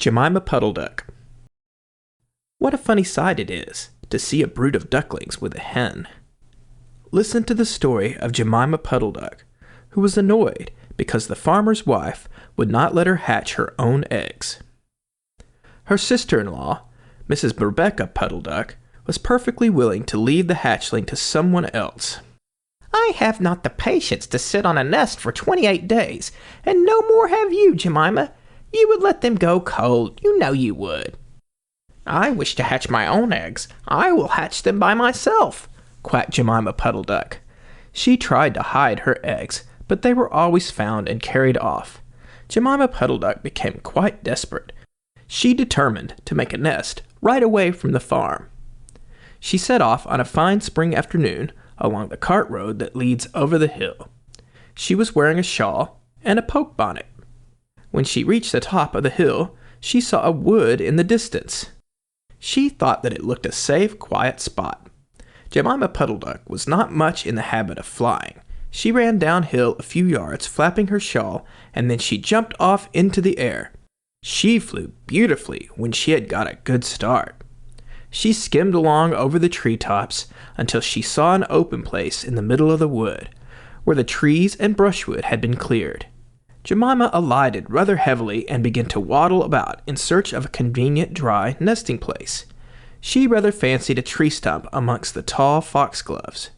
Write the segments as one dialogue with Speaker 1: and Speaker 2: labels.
Speaker 1: Jemima Puddle-Duck. What a funny sight it is to see a brood of ducklings with a hen. Listen to the story of Jemima Puddle-Duck, who was annoyed because the farmer's wife would not let her hatch her own eggs. Her sister-in-law, Mrs. Rebecca Puddle-Duck, was perfectly willing to leave the hatchling to someone else. "I have not the patience to sit on a nest for 28 days, and no more have you, Jemima. You would let them go cold, you know you would." "I wish to hatch my own eggs. I will hatch them by myself," quacked Jemima Puddle-Duck. She tried to hide her eggs, but they were always found and carried off. Jemima Puddle-Duck became quite desperate. She determined to make a nest right away from the farm. She set off on a fine spring afternoon along the cart road that leads over the hill. She was wearing a shawl and a poke bonnet. When she reached the top of the hill, she saw a wood in the distance. She thought that it looked a safe, quiet spot. Jemima Puddle-Duck was not much in the habit of flying. She ran downhill a few yards, flapping her shawl, and then she jumped off into the air. She flew beautifully when she had got a good start. She skimmed along over the treetops until she saw an open place in the middle of the wood, where the trees and brushwood had been cleared. Jemima alighted rather heavily and began to waddle about in search of a convenient dry nesting place. She rather fancied a tree stump amongst the tall foxgloves.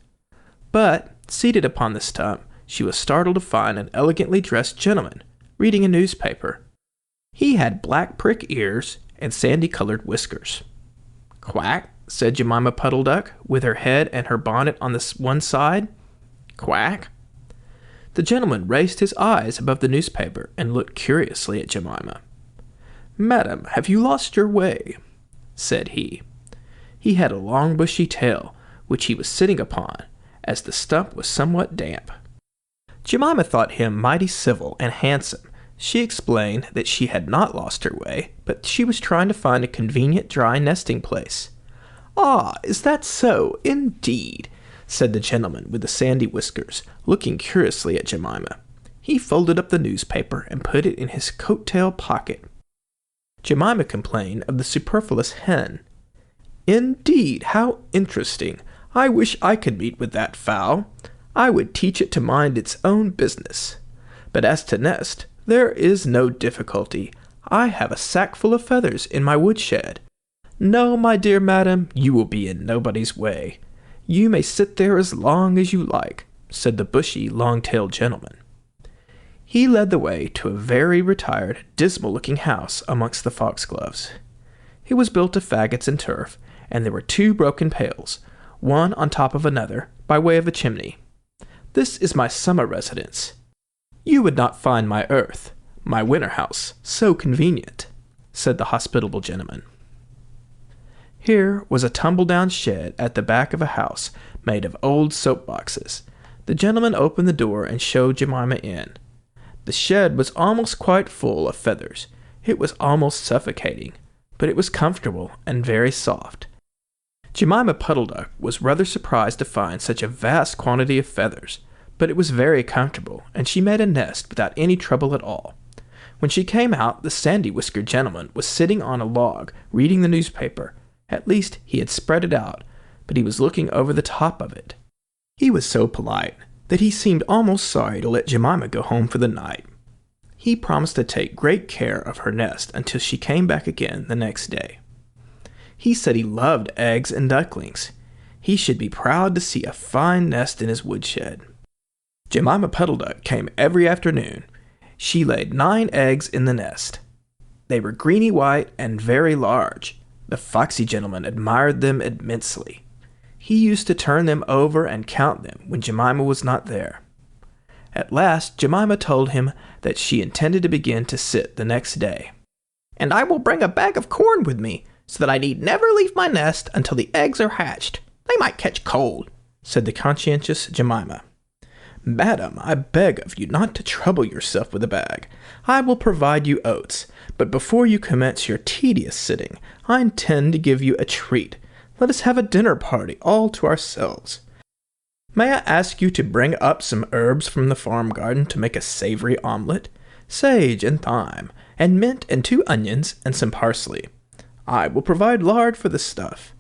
Speaker 1: But, seated upon the stump, she was startled to find an elegantly dressed gentleman reading a newspaper. He had black prick ears and sandy-colored whiskers. "Quack," said Jemima Puddle-Duck, with her head and her bonnet on the one side. "Quack." The gentleman raised his eyes above the newspaper and looked curiously at Jemima. "Madam, have you lost your way?" said he. He had a long bushy tail, which he was sitting upon, as the stump was somewhat damp. Jemima thought him mighty civil and handsome. She explained that she had not lost her way, but she was trying to find a convenient dry nesting place. "Ah, is that so, indeed?" said the gentleman with the sandy whiskers, looking curiously at Jemima. He folded up the newspaper and put it in his coat-tail pocket. Jemima complained of the superfluous hen. "Indeed, how interesting! I wish I could meet with that fowl. I would teach it to mind its own business. But as to nest, there is no difficulty. I have a sackful of feathers in my woodshed. No, my dear madam, you will be in nobody's way. You may sit there as long as you like," said the bushy, long-tailed gentleman. He led the way to a very retired, dismal-looking house amongst the foxgloves. It was built of faggots and turf, and there were 2 broken pails, one on top of another, by way of a chimney. "This is my summer residence. You would not find my winter house, so convenient," said the hospitable gentleman. Here was a tumble-down shed at the back of a house made of old soap-boxes. The gentleman opened the door and showed Jemima in. The shed was almost quite full of feathers. It was almost suffocating, but it was comfortable and very soft. Jemima Puddle-Duck was rather surprised to find such a vast quantity of feathers, but it was very comfortable, and she made a nest without any trouble at all. When she came out, the sandy-whiskered gentleman was sitting on a log, reading the newspaper. At least he had spread it out, but he was looking over the top of it. He was so polite that he seemed almost sorry to let Jemima go home for the night. He promised to take great care of her nest until she came back again the next day. He said he loved eggs and ducklings. He should be proud to see a fine nest in his woodshed. Jemima Puddle-Duck came every afternoon. She laid 9 eggs in the nest. They were greeny white and very large. The foxy gentleman admired them immensely. He used to turn them over and count them when Jemima was not there. At last Jemima told him that she intended to begin to sit the next day. "And I will bring a bag of corn with me, so that I need never leave my nest until the eggs are hatched. They might catch cold," said the conscientious Jemima. "Madam, I beg of you not to trouble yourself with a bag. I will provide you oats, but before you commence your tedious sitting, I intend to give you a treat. Let us have a dinner party all to ourselves. May I ask you to bring up some herbs from the farm garden to make a savory omelet? sage and thyme, and mint and 2 onions and some parsley. I will provide lard for the stuff,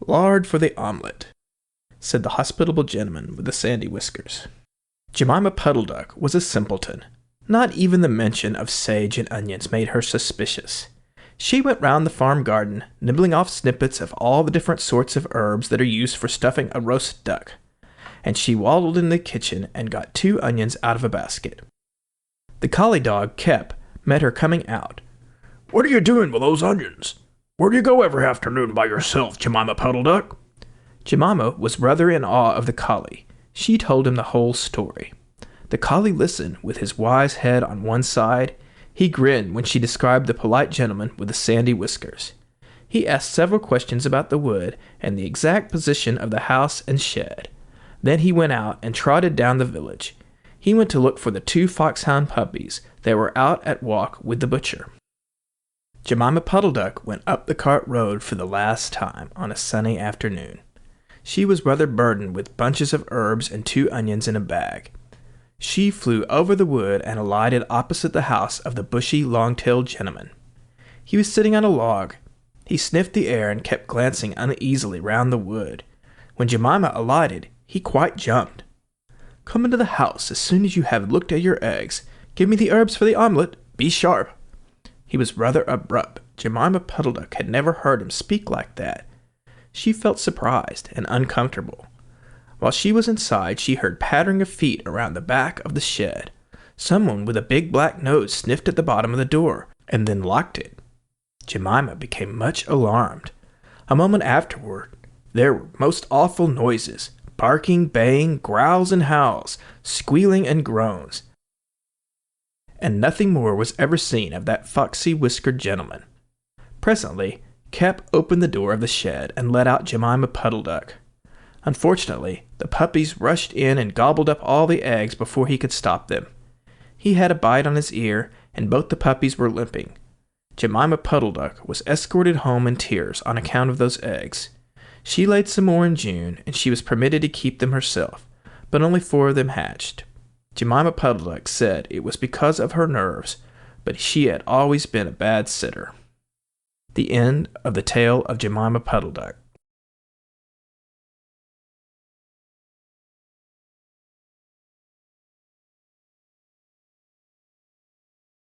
Speaker 1: lard for the omelet," said the hospitable gentleman with the sandy whiskers. Jemima Puddle-Duck was a simpleton. Not even the mention of sage and onions made her suspicious. She went round the farm garden, nibbling off snippets of all the different sorts of herbs that are used for stuffing a roast duck, and she waddled in the kitchen and got 2 onions out of a basket. The collie dog, Kep, met her coming out. "What are you doing with those onions? Where do you go every afternoon by yourself, Jemima Puddle-Duck?" Jemima was rather in awe of the collie. She told him the whole story. The collie listened with his wise head on one side. He grinned when she described the polite gentleman with the sandy whiskers. He asked several questions about the wood and the exact position of the house and shed. Then he went out and trotted down the village. He went to look for the 2 foxhound puppies that were out at walk with the butcher. Jemima Puddle-Duck went up the cart road for the last time on a sunny afternoon. She was rather burdened with bunches of herbs and 2 onions in a bag. She flew over the wood and alighted opposite the house of the bushy, long-tailed gentleman. He was sitting on a log. He sniffed the air and kept glancing uneasily round the wood. When Jemima alighted, he quite jumped. "Come into the house as soon as you have looked at your eggs. Give me the herbs for the omelet. Be sharp." He was rather abrupt. Jemima Puddle-Duck had never heard him speak like that. She felt surprised and uncomfortable. While she was inside, she heard pattering of feet around the back of the shed. Someone with a big black nose sniffed at the bottom of the door, and then locked it. Jemima became much alarmed. A moment afterward, there were most awful noises, barking, baying, growls and howls, squealing and groans. And nothing more was ever seen of that foxy whiskered gentleman. Presently, Kep opened the door of the shed and let out Jemima Puddle-Duck. Unfortunately, the puppies rushed in and gobbled up all the eggs before he could stop them. He had a bite on his ear, and both the puppies were limping. Jemima Puddle-Duck was escorted home in tears on account of those eggs. She laid some more in June, and she was permitted to keep them herself, but only 4 of them hatched. Jemima Puddle-Duck said it was because of her nerves, but she had always been a bad sitter. The end of the Tale of Jemima Puddle-Duck.